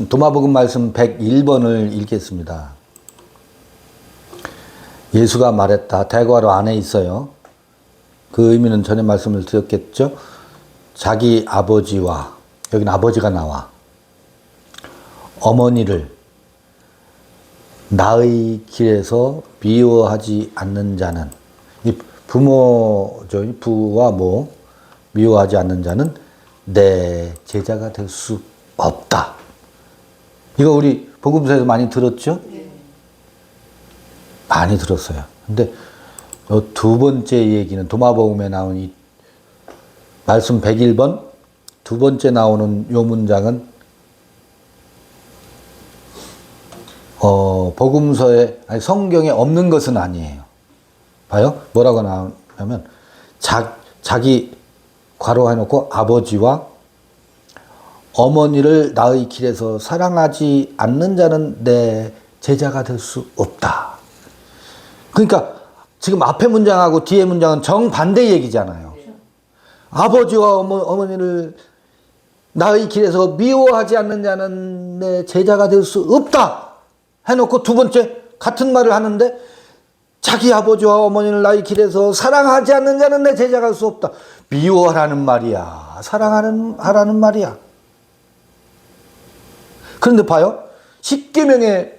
도마복음 말씀 101번을 읽겠습니다. 예수가 말했다. 대과로 안에 있어요. 그 의미는 전에 말씀을 드렸겠죠. 자기 아버지와, 여기는 아버지가 나와, 어머니를 나의 길에서 미워하지 않는 자는, 이 부모죠. 부와 모, 미워하지 않는 자는 내 제자가 될 수 없다. 이거 우리 복음서에서 많이 들었죠? 네. 많이 들었어요. 근데 두 번째 얘기는 도마복음에 나온 이 말씀 101번 두 번째 나오는 요 문장은 복음서에, 아니 성경에 없는 것은 아니에요. 봐요. 뭐라고 나오냐면 자기 괄호 해놓고 아버지와 어머니를 나의 길에서 사랑하지 않는 자는 내 제자가 될 수 없다. 그러니까 지금 앞에 문장하고 뒤에 문장은 정반대 얘기잖아요. 아버지와 어머니를 나의 길에서 미워하지 않는 자는 내 제자가 될 수 없다 해놓고 두 번째 같은 말을 하는데 자기 아버지와 어머니를 나의 길에서 사랑하지 않는 자는 내 제자가 될 수 없다. 미워하라는 말이야, 하라는 말이야. 그런데 봐요. 십계명에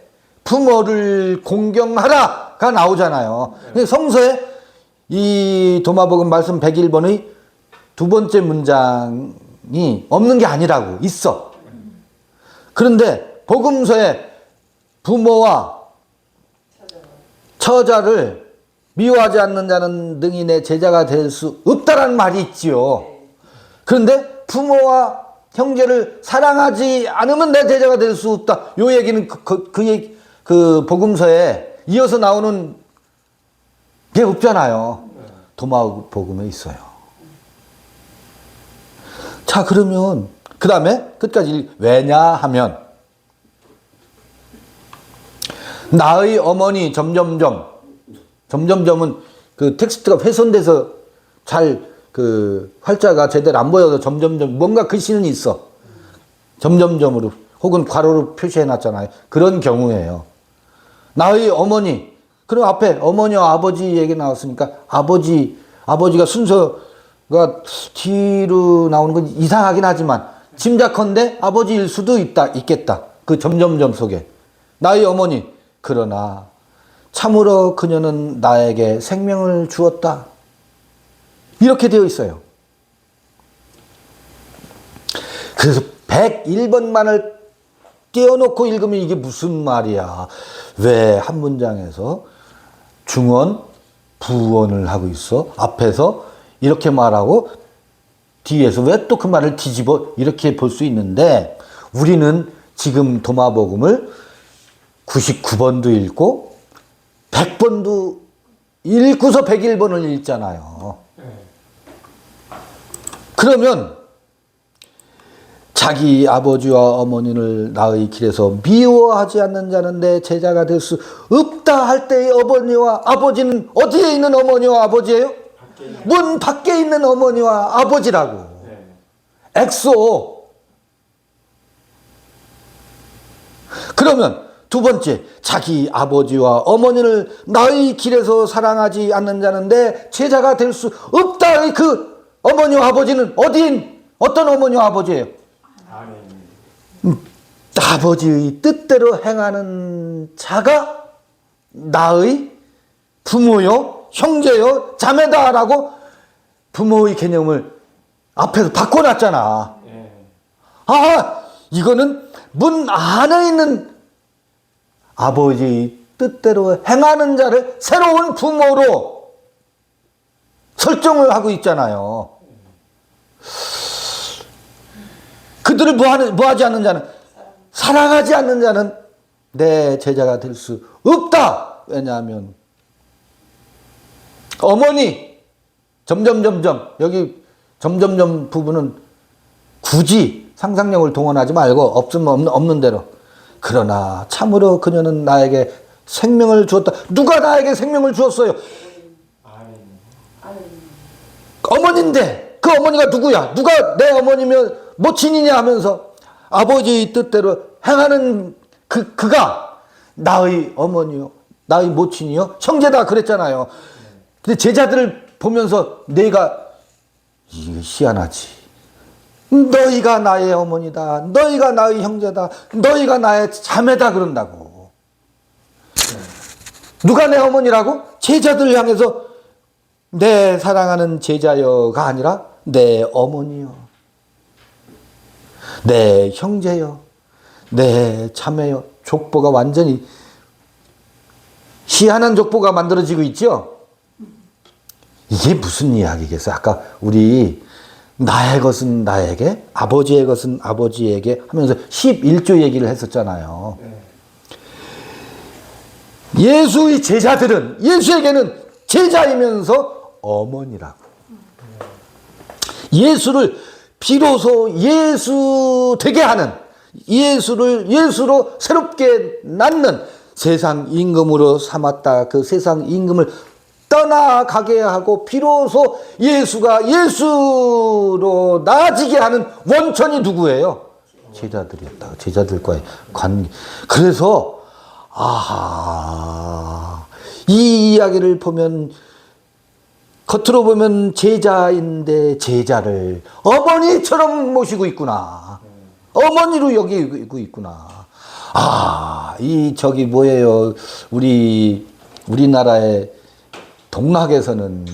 부모를 공경하라가 나오잖아요. 근데 성서에 이 도마복음 말씀 101번의 두 번째 문장이 없는 게 아니라고 있어. 그런데 복음서에 부모와 처자를 미워하지 않는 자는 능히 내 제자가 될 수 없다라는 말이 있지요. 그런데 부모와 형제를 사랑하지 않으면 내 제자가 될 수 없다. 요 얘기는 그 복음서에 이어서 나오는 게 없잖아요. 도마복음에 있어요. 자, 그러면 그 다음에 끝까지 왜냐하면 나의 어머니 점점점은 그 텍스트가 훼손돼서 잘 그 활자가 제대로 안 보여서 점점점 뭔가 글씨는 있어. 점점점으로 혹은 괄호로 표시해 놨잖아요. 그런 경우에요. 나의 어머니. 그럼 앞에 어머니와 아버지 얘기 나왔으니까 아버지가 순서가 뒤로 나오는 건 이상하긴 하지만 짐작컨대 아버지일 수도 있겠다. 그 점점점 속에. 나의 어머니. 그러나 참으로 그녀는 나에게 생명을 주었다. 이렇게 되어 있어요. 그래서 101번만을 띄워놓고 읽으면 이게 무슨 말이야. 왜 한 문장에서 중원, 부원을 하고 있어? 앞에서 이렇게 말하고 뒤에서 왜 또 그 말을 뒤집어? 이렇게 볼 수 있는데 우리는 지금 도마복음을 99번도 읽고 100번도 읽고서 101번을 읽잖아요. 그러면 자기 아버지와 어머니를 나의 길에서 미워하지 않는 자는 내 제자가 될 수 없다 할 때의 어머니와 아버지는 어디에 있는 어머니와 아버지예요? 문 밖에 있는 어머니와 아버지라고. 엑소. 그러면 두 번째, 자기 아버지와 어머니를 나의 길에서 사랑하지 않는 자는 내 제자가 될 수 없다의 그 어머니와 아버지는 어떤 어머니와 아버지예요? 아버지의 뜻대로 행하는 자가 나의 부모요, 형제요, 자매다라고 부모의 개념을 앞에서 바꿔놨잖아. 아, 이거는 문 안에 있는 아버지의 뜻대로 행하는 자를 새로운 부모로 설정을 하고 있잖아요. 그들을 뭐하지 않는 자는, 사랑하지 않는 자는 내 제자가 될 수 없다. 왜냐하면 어머니 점점점점, 여기 점점점 부분은 굳이 상상력을 동원하지 말고 없는 대로. 그러나 참으로 그녀는 나에게 생명을 주었다. 누가 나에게 생명을 주었어요? 어머니인데 그 어머니가 누구야? 누가 내 어머니면 모친이냐 하면서 아버지의 뜻대로 행하는 그가 나의 어머니요, 나의 모친이요, 형제다 그랬잖아요. 근데 제자들을 보면서 내가 이게 희한하지. 너희가 나의 어머니다. 너희가 나의 형제다. 너희가 나의 자매다 그런다고. 누가 내 어머니라고? 제자들 향해서 내 사랑하는 제자여가 아니라 내 어머니요, 내 형제요, 내 자매요. 족보가 완전히 희한한 족보가 만들어지고 있죠. 이게 무슨 이야기겠어요? 아까 우리 나의 것은 나에게, 아버지의 것은 아버지에게 하면서 11조 얘기를 했었잖아요. 예수의 제자들은 예수에게는 제자이면서 어머니라고. 예수를 비로소 예수 되게 하는, 예수를 예수로 새롭게 낳는 세상 임금으로 삼았다. 그 세상 임금을 떠나가게 하고 비로소 예수가 예수로 나아지게 하는 원천이 누구예요? 제자들이었다. 제자들과의 관계. 그래서 이 이야기를 보면, 겉으로 보면 제자인데 제자를 어머니처럼 모시고 있구나. 어머니로 여기고 있구나. 저기 뭐예요? 우리나라의 동락에서는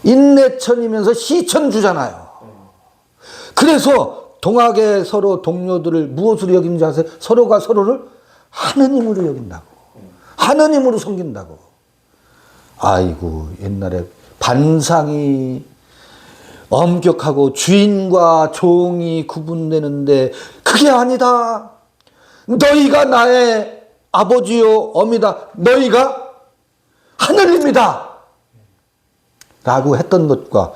인내천이면서 시천주잖아요. 그래서 동학의 서로 동료들을 무엇으로 여기는지 아세요? 서로가 서로를 하느님으로 여긴다고. 하느님으로 섬긴다고. 아이고, 옛날에 반상이 엄격하고 주인과 종이 구분되는데 그게 아니다. 너희가 나의 아버지요 어미다. 너희가 하느님이다. 라고 했던 것과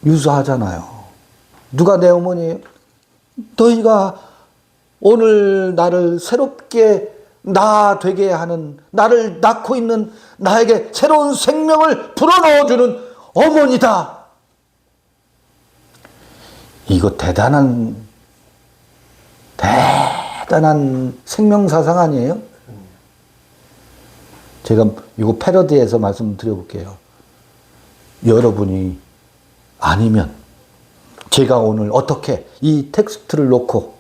유사하잖아요. 누가 내 어머니예요? 너희가 오늘 나를 새롭게 나 되게 하는, 나를 낳고 있는 나에게 새로운 생명을 불어넣어주는 어머니다. 이거 대단한 생명사상 아니에요? 제가 이거 패러디해서 말씀드려볼게요. 여러분이 아니면 제가 오늘 어떻게 이 텍스트를 놓고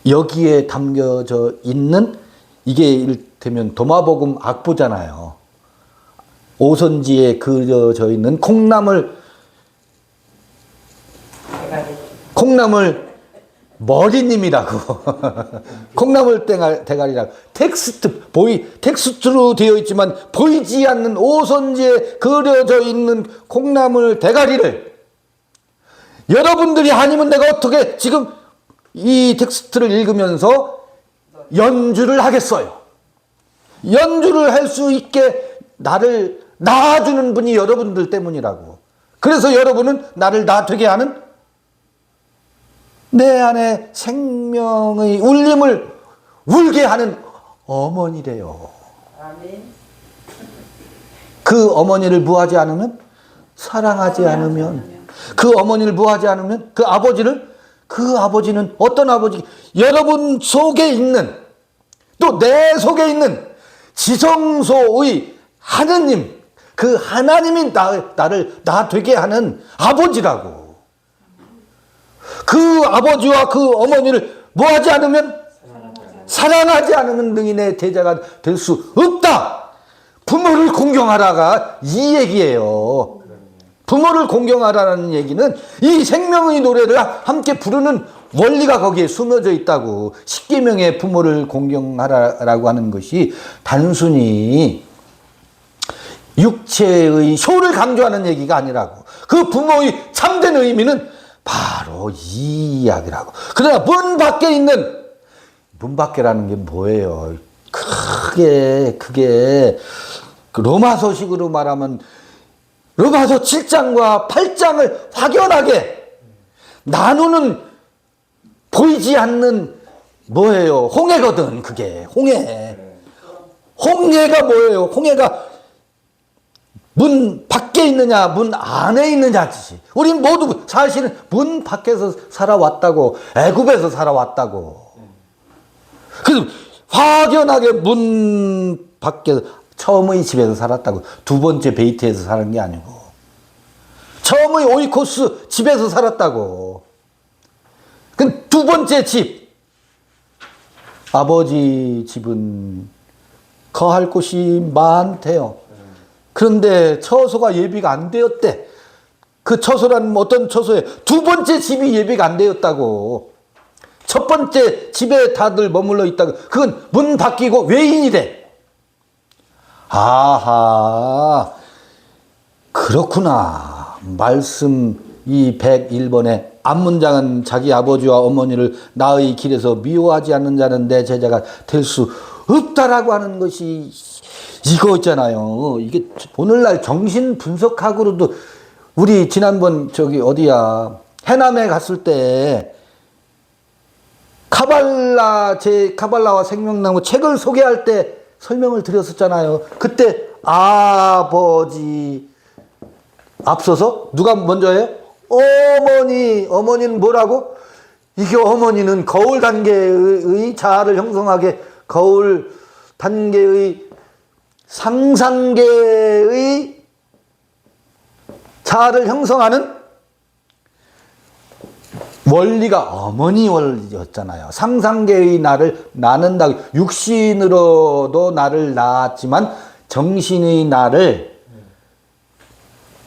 여기에 담겨져 있는, 이게 이를테면 도마복음 악보잖아요. 오선지에 그려져 있는 콩나물 머리님이라고. 콩나물 대가리라고. 텍스트로 되어 있지만 보이지 않는 오선지에 그려져 있는 콩나물 대가리를 여러분들이 아니면 내가 어떻게 지금 이 텍스트를 읽으면서 연주를 하겠어요? 연주를 할 수 있게 나를 낳아주는 분이 여러분들 때문이라고. 그래서 여러분은 나를 낳되게 하는, 내 안에 생명의 울림을 울게 하는 어머니래요. 아멘. 그 어머니를 무하지 않으면, 사랑하지 않으면, 그 어머니를 무하지 않으면 그 아버지는 어떤 아버지? 여러분 속에 있는, 또 내 속에 있는 지성소의 하느님, 그 하나님이 나를 나 되게 하는 아버지라고. 그 아버지와 그 어머니를 뭐하지 않으면, 사랑하지 않으면 능인의 제자가 될 수 없다. 부모를 공경하라가 이 얘기예요. 부모를 공경하라는 얘기는 이 생명의 노래를 함께 부르는 원리가 거기에 숨어져 있다고. 십계명의 부모를 공경하라라고 하는 것이 단순히 육체의 효를 강조하는 얘기가 아니라고. 그 부모의 참된 의미는 바로 이 이야기라고. 그러나 문 밖에라는 게 뭐예요? 그게 그 로마서식으로 말하면 로마서 7장과 8장을 확연하게 나누는, 보이지 않는 뭐예요? 홍해거든. 그게 홍해가 뭐예요? 홍해가 문 밖에 있느냐, 문 안에 있느냐지. 우린 모두 사실은 문 밖에서 살아왔다고, 애굽에서 살아왔다고. 그래서 확연하게 문 밖에서, 처음의 집에서 살았다고. 두 번째 베이트에서 사는 게 아니고. 처음의 오이코스 집에서 살았다고. 그 두 번째 집. 아버지 집은 거할 곳이 많대요. 그런데 처소가 예비가 안 되었대. 그 처소란 어떤 처소에 두 번째 집이 예비가 안 되었다고. 첫 번째 집에 다들 머물러 있다고. 그건 문 바뀌고 외인이래. 아하, 그렇구나. 말씀 이 101번에 앞문장은 자기 아버지와 어머니를 나의 길에서 미워하지 않는 자는 내 제자가 될 수 없다라고 하는 것이 이거 있잖아요. 이게 오늘날 정신 분석학으로도 우리 지난번 저기 어디야 해남에 갔을 때 카발라와 생명나무 책을 소개할 때 설명을 드렸었잖아요. 그때 아버지 앞서서 누가 먼저 해요? 어머니는 뭐라고? 이게 어머니는 거울 단계의 자아를 형성하게 거울 단계의 상상계의 자아를 형성하는 원리가 어머니 원리였잖아요. 상상계의 나를 낳는다. 육신으로도 나를 낳았지만 정신의 나를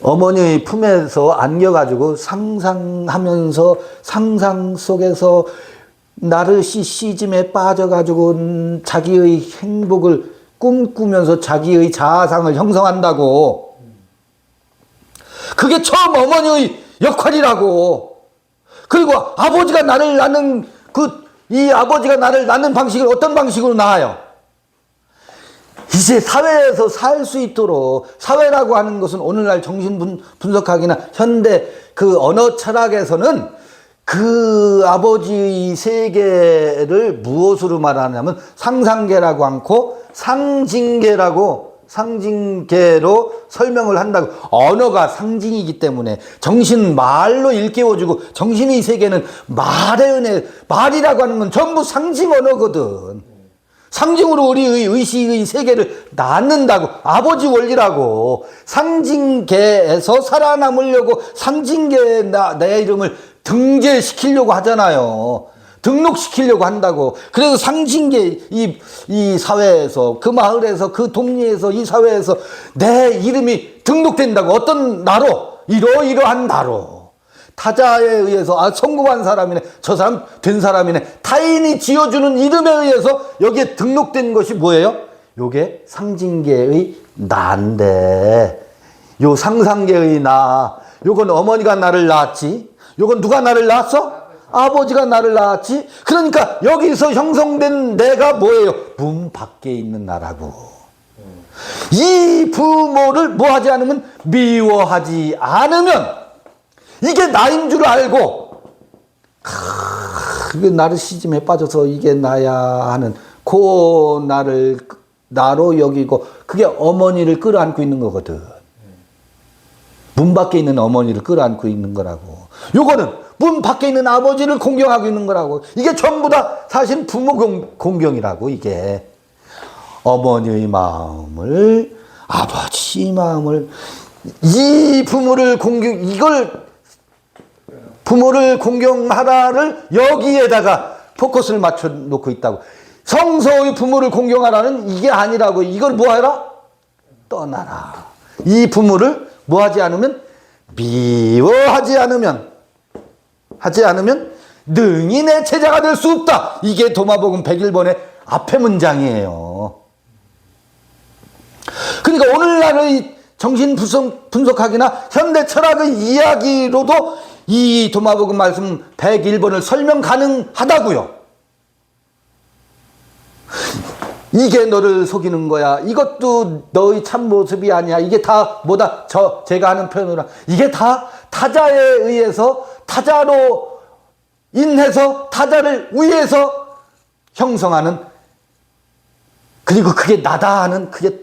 어머니의 품에서 안겨가지고 상상하면서 상상 속에서 나르시시즘에 빠져가지고 자기의 행복을 꿈꾸면서 자기의 자아상을 형성한다고. 그게 처음 어머니의 역할이라고. 그리고 아버지가 나를 낳는 이 아버지가 나를 낳는 방식을 어떤 방식으로 낳아요? 이제 사회에서 살 수 있도록, 사회라고 하는 것은 오늘날 정신 분석학이나 현대 그 언어 철학에서는 그 아버지의 세계를 무엇으로 말하냐면 상상계라고 않고 상징계로 설명을 한다고. 언어가 상징이기 때문에 정신 말로 일깨워주고 정신의 세계는 말의 은혜, 말이라고 하는 건 전부 상징 언어거든. 상징으로 우리의 의식의 세계를 낳는다고. 아버지 원리라고. 상징계에서 살아남으려고 상징계에 내 이름을 등재시키려고 하잖아요. 등록시키려고 한다고. 그래서 상징계 이 사회에서, 그 마을에서, 그 동리에서, 이 사회에서 내 이름이 등록된다고. 어떤 나로? 이러이러한 나로. 타자에 의해서 성공한 사람이네, 저 사람 된 사람이네, 타인이 지어주는 이름에 의해서 여기에 등록된 것이 뭐예요? 요게 상징계의 나인데, 요 상상계의 나, 요건 어머니가 나를 낳았지. 요건 누가 나를 낳았어? 아버지가 나를 낳았지. 그러니까 여기서 형성된 내가 뭐예요? 문 밖에 있는 나라고. 이 부모를 뭐하지 않으면, 미워하지 않으면 이게 나인 줄 알고, 이게 나르시즘에 빠져서 이게 나야 하는 그 나를 나로 여기고, 그게 어머니를 끌어안고 있는 거거든. 문 밖에 있는 어머니를 끌어안고 있는 거라고. 요거는 문 밖에 있는 아버지를 공경하고 있는 거라고. 이게 전부 다 사실 부모 공경이라고. 이게 어머니의 마음을, 아버지의 마음을, 이 부모를 부모를 공경하라를 여기에다가 포커스를 맞춰 놓고 있다고. 성서의 부모를 공경하라는 이게 아니라고. 이걸 뭐하라? 떠나라. 이 부모를 뭐하지 않으면, 미워하지 않으면 능히 내 제자가 될 수 없다. 이게 도마복음 101번의 앞에 문장이에요. 그러니까 오늘날의 정신 분석학이나 현대 철학의 이야기로도 이 도마복음 말씀 101번을 설명 가능하다고요. 이게 너를 속이는 거야. 이것도 너의 참 모습이 아니야. 이게 다 뭐다? 제가 하는 표현으로, 이게 다 타자에 의해서, 타자로 인해서, 타자를 위해서 형성하는, 그리고 그게 나다 하는, 그게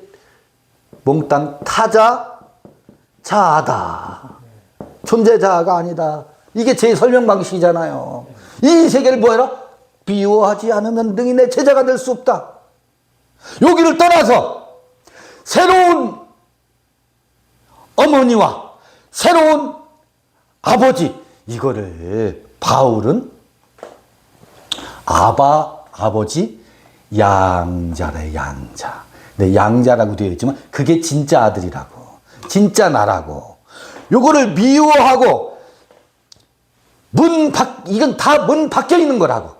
몽땅 타자, 자아다. 존재 자아가 아니다. 이게 제 설명 방식이잖아요. 이 세계를 뭐해라? 비유하지 않으면 능히 내 제자가 될 수 없다. 여기를 떠나서 새로운 어머니와 새로운 아버지, 이거를 바울은 아버지 양자래, 양자. 네, 양자라고 되어 있지만 그게 진짜 아들이라고, 진짜 나라고. 요거를 미워하고 이건 다 문 밖에 있는 거라고.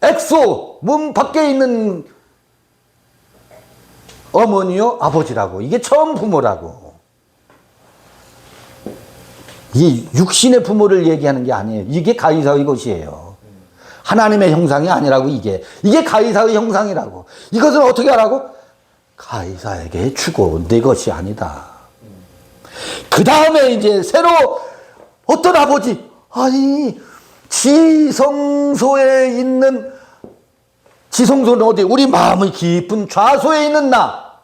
엑소, 문 밖에 있는 어머니요 아버지라고. 이게 처음 부모라고. 이 육신의 부모를 얘기하는 게 아니에요. 이게 가이사의 것이에요. 하나님의 형상이 아니라고. 이게 가이사의 형상이라고. 이것을 어떻게 하라고? 가이사에게 주고 내 것이 아니다. 그 다음에 이제 새로 어떤 아버지, 아니 지성소에 있는, 지성소는 어디? 우리 마음의 깊은 좌소에 있는 나.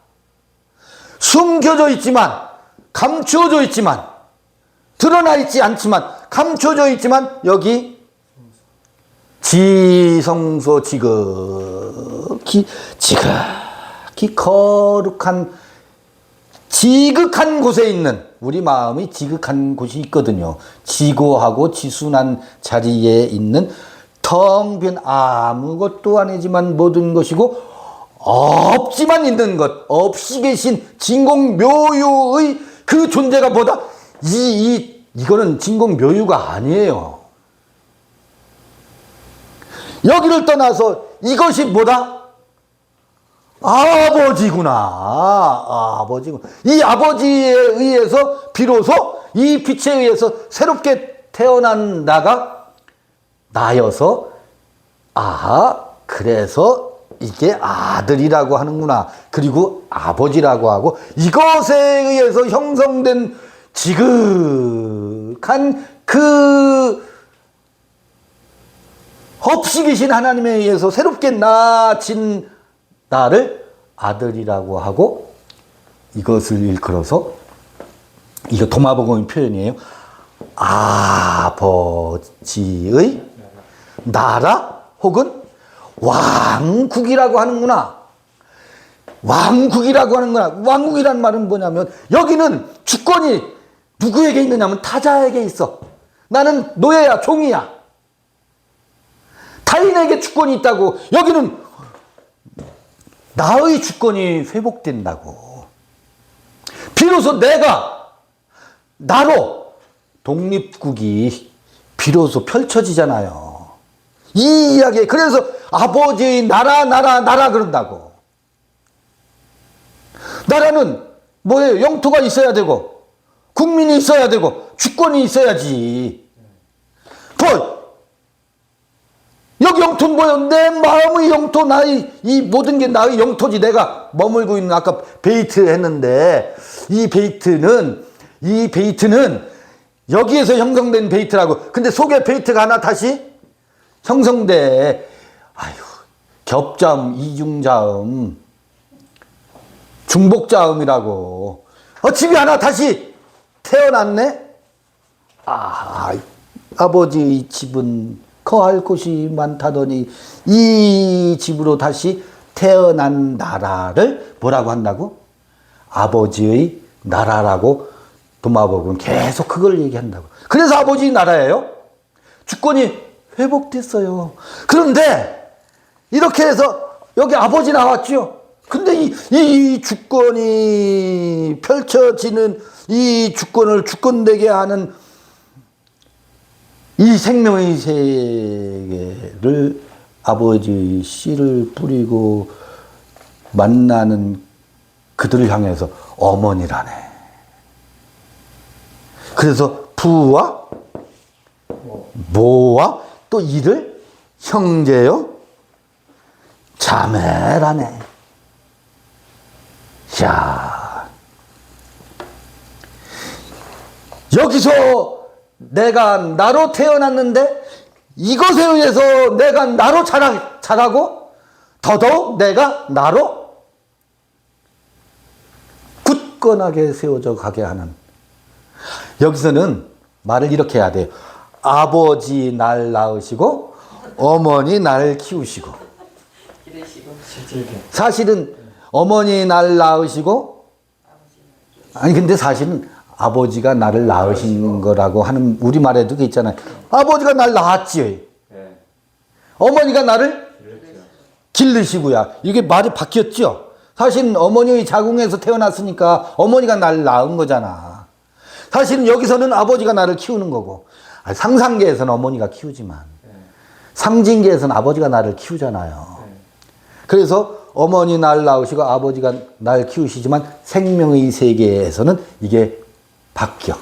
숨겨져 있지만, 감추어져 있지만, 드러나 있지 않지만, 감춰져 있지만, 여기 지성소 지극히 거룩한, 지극한 곳에 있는, 우리 마음이 지극한 곳이 있거든요. 지고하고 지순한 자리에 있는 텅 빈 아무것도 아니지만 모든 것이고 없지만 있는 것, 없이 계신 진공묘유의 그 존재가 뭐다? 이거는 진공묘유가 아니에요. 여기를 떠나서 이것이 뭐다? 아버지구나. 이 아버지에 의해서 비로소 이 빛에 의해서 새롭게 태어난 나가 나여서, 그래서 이게 아들이라고 하는구나. 그리고 아버지라고 하고, 이것에 의해서 형성된 지극한 그 없이 계신 하나님에 의해서 새롭게 낳아진 나를 아들이라고 하고, 이것을 일컬어서, 이거 도마복음의 표현이에요. 아버지의 나라 혹은 왕국이라고 하는구나. 왕국이란 말은 뭐냐면, 여기는 주권이 누구에게 있느냐면 타자에게 있어. 나는 노예야, 종이야. 타인에게 주권이 있다고. 여기는 나의 주권이 회복된다고. 비로소 내가 나로 독립국이 비로소 펼쳐지잖아요. 이 이야기. 그래서 아버지의 나라 그런다고. 나라는 뭐예요? 영토가 있어야 되고, 국민이 있어야 되고, 주권이 있어야지. 여기 영토는 뭐예요? 내 마음의 영토, 이 모든 게 나의 영토지. 내가 머물고 있는, 아까 베이트 했는데, 이 베이트는 여기에서 형성된 베이트라고. 근데 속에 베이트가 하나 다시 형성돼. 겹자음, 이중자음, 중복자음이라고. 집이 하나 다시 태어났네? 아버지의 집은 거할 곳이 많다더니 이 집으로 다시 태어난 나라를 뭐라고 한다고? 아버지의 나라라고 도마복음은 계속 그걸 얘기한다고. 그래서 아버지의 나라예요. 주권이 회복됐어요. 그런데 이렇게 해서 여기 아버지 나왔죠. 근데 이 주권이 펼쳐지는, 이 주권을 주권되게 하는 이 생명의 세계를 아버지의 씨를 뿌리고 만나는 그들을 향해서 어머니라네. 그래서 부와 모와 또 이를 형제요 자매라네. 야, 여기서 내가 나로 태어났는데 이것에 의해서 내가 나로 자라고 더더욱 내가 나로 굳건하게 세워져 가게 하는 여기서는 말을 이렇게 해야 돼요. 아버지 날 낳으시고 어머니 날 키우시고. 사실은 어머니 날 낳으시고, 아니 근데 사실은 아버지가 나를 낳으신 거라고 하는 우리말에도 그 있잖아요. 아버지가 날 낳았지. 어머니가 나를 기르시고야. 이게 말이 바뀌었죠. 사실은 어머니의 자궁에서 태어났으니까 어머니가 나를 낳은 거잖아. 사실은 여기서는 아버지가 나를 키우는 거고, 상상계에서는 어머니가 키우지만 상징계에서는 아버지가 나를 키우잖아요. 그래서 어머니 날 낳으시고 아버지가 날 키우시지만 생명의 세계에서는 이게 바뀌어.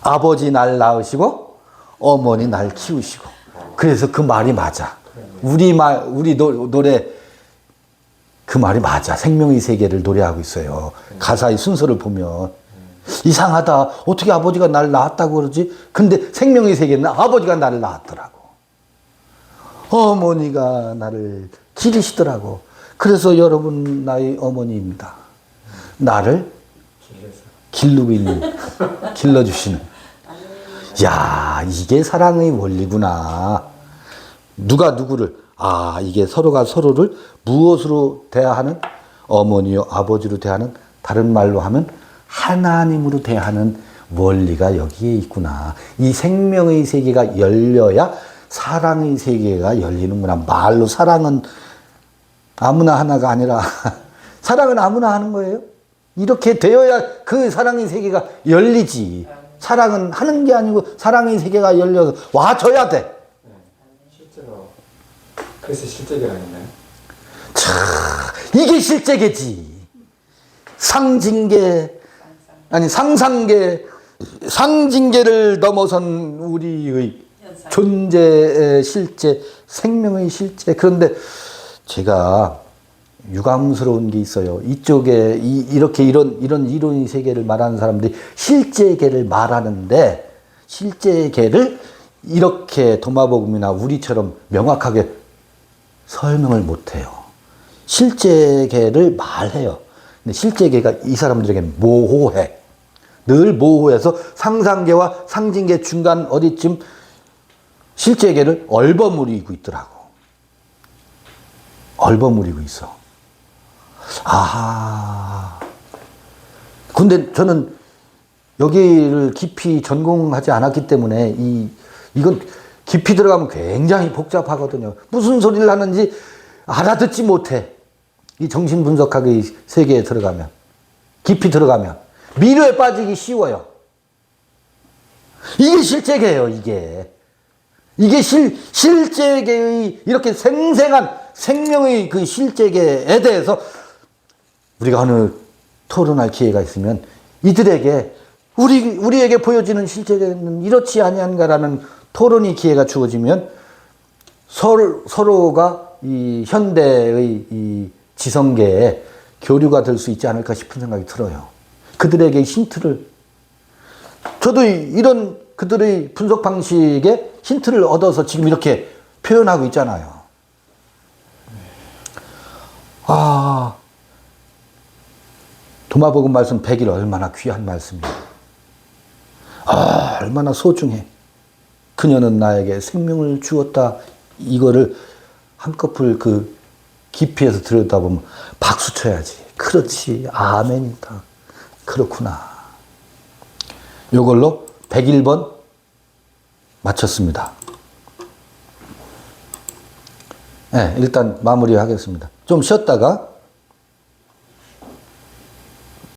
아버지 날 낳으시고 어머니 날 키우시고. 그래서 그 말이 맞아. 우리 노래 그 말이 맞아. 생명의 세계를 노래하고 있어요. 가사의 순서를 보면. 이상하다. 어떻게 아버지가 날 낳았다고 그러지? 근데 생명의 세계는 아버지가 나를 낳았더라고. 어머니가 나를 기르시더라고. 그래서 여러분 나의 어머니입니다. 나를 기르고 있는, 길러주시는. 야, 이게 사랑의 원리구나. 누가 누구를, 이게 서로가 서로를 무엇으로 대하는, 어머니요 아버지로 대하는, 다른 말로 하면 하나님으로 대하는 원리가 여기에 있구나. 이 생명의 세계가 열려야 사랑의 세계가 열리는구나. 말로 사랑은 아무나 하나가 아니라 사랑은 아무나 하는 거예요. 이렇게 되어야 그 사랑의 세계가 열리지. 사랑은 하는 게 아니고 사랑의 세계가 열려서 와줘야 돼. 실제로 그래서 실제계가 아닌가요? 이게 실제계지. 상징계, 아니 상상계, 상징계를 넘어선 우리의 존재의 실제, 생명의 실제. 그런데 제가 유감스러운 게 있어요. 이쪽에 이렇게 이런 이론의 세계를 말하는 사람들이 실제계를 말하는데 실제계를 이렇게 도마복음이나 우리처럼 명확하게 설명을 못해요. 실제계를 말해요. 근데 실제계가 이 사람들에게 모호해. 늘 모호해서 상상계와 상징계 중간 어디쯤 실제계를 얼버무리고 있더라고. 얼버무리고 있어. 근데 저는 여기를 깊이 전공하지 않았기 때문에 이건 깊이 들어가면 굉장히 복잡하거든요. 무슨 소리를 하는지 알아듣지 못해. 이 정신분석학의 세계에 들어가면, 깊이 들어가면 미로에 빠지기 쉬워요. 이게 실제계예요. 이게 실제계의 이렇게 생생한 생명의 그 실제계에 대해서 우리가 어느 토론할 기회가 있으면 이들에게 우리에게 보여지는 실제계는 이렇지 아니한가라는 토론의 기회가 주어지면 서로가 이 현대의 이 지성계에 교류가 될 수 있지 않을까 싶은 생각이 들어요. 그들에게 힌트를, 저도 이런 그들의 분석 방식에 힌트를 얻어서 지금 이렇게 표현하고 있잖아요. 도마복음 말씀 100일 얼마나 귀한 말씀이에요. 얼마나 소중해. 그녀는 나에게 생명을 주었다. 이거를 한꺼풀 그 깊이에서 들여다보면 박수 쳐야지. 그렇지. 아멘이다. 그렇구나. 요걸로 101번 마쳤습니다. 네, 일단 마무리하겠습니다. 좀 쉬었다가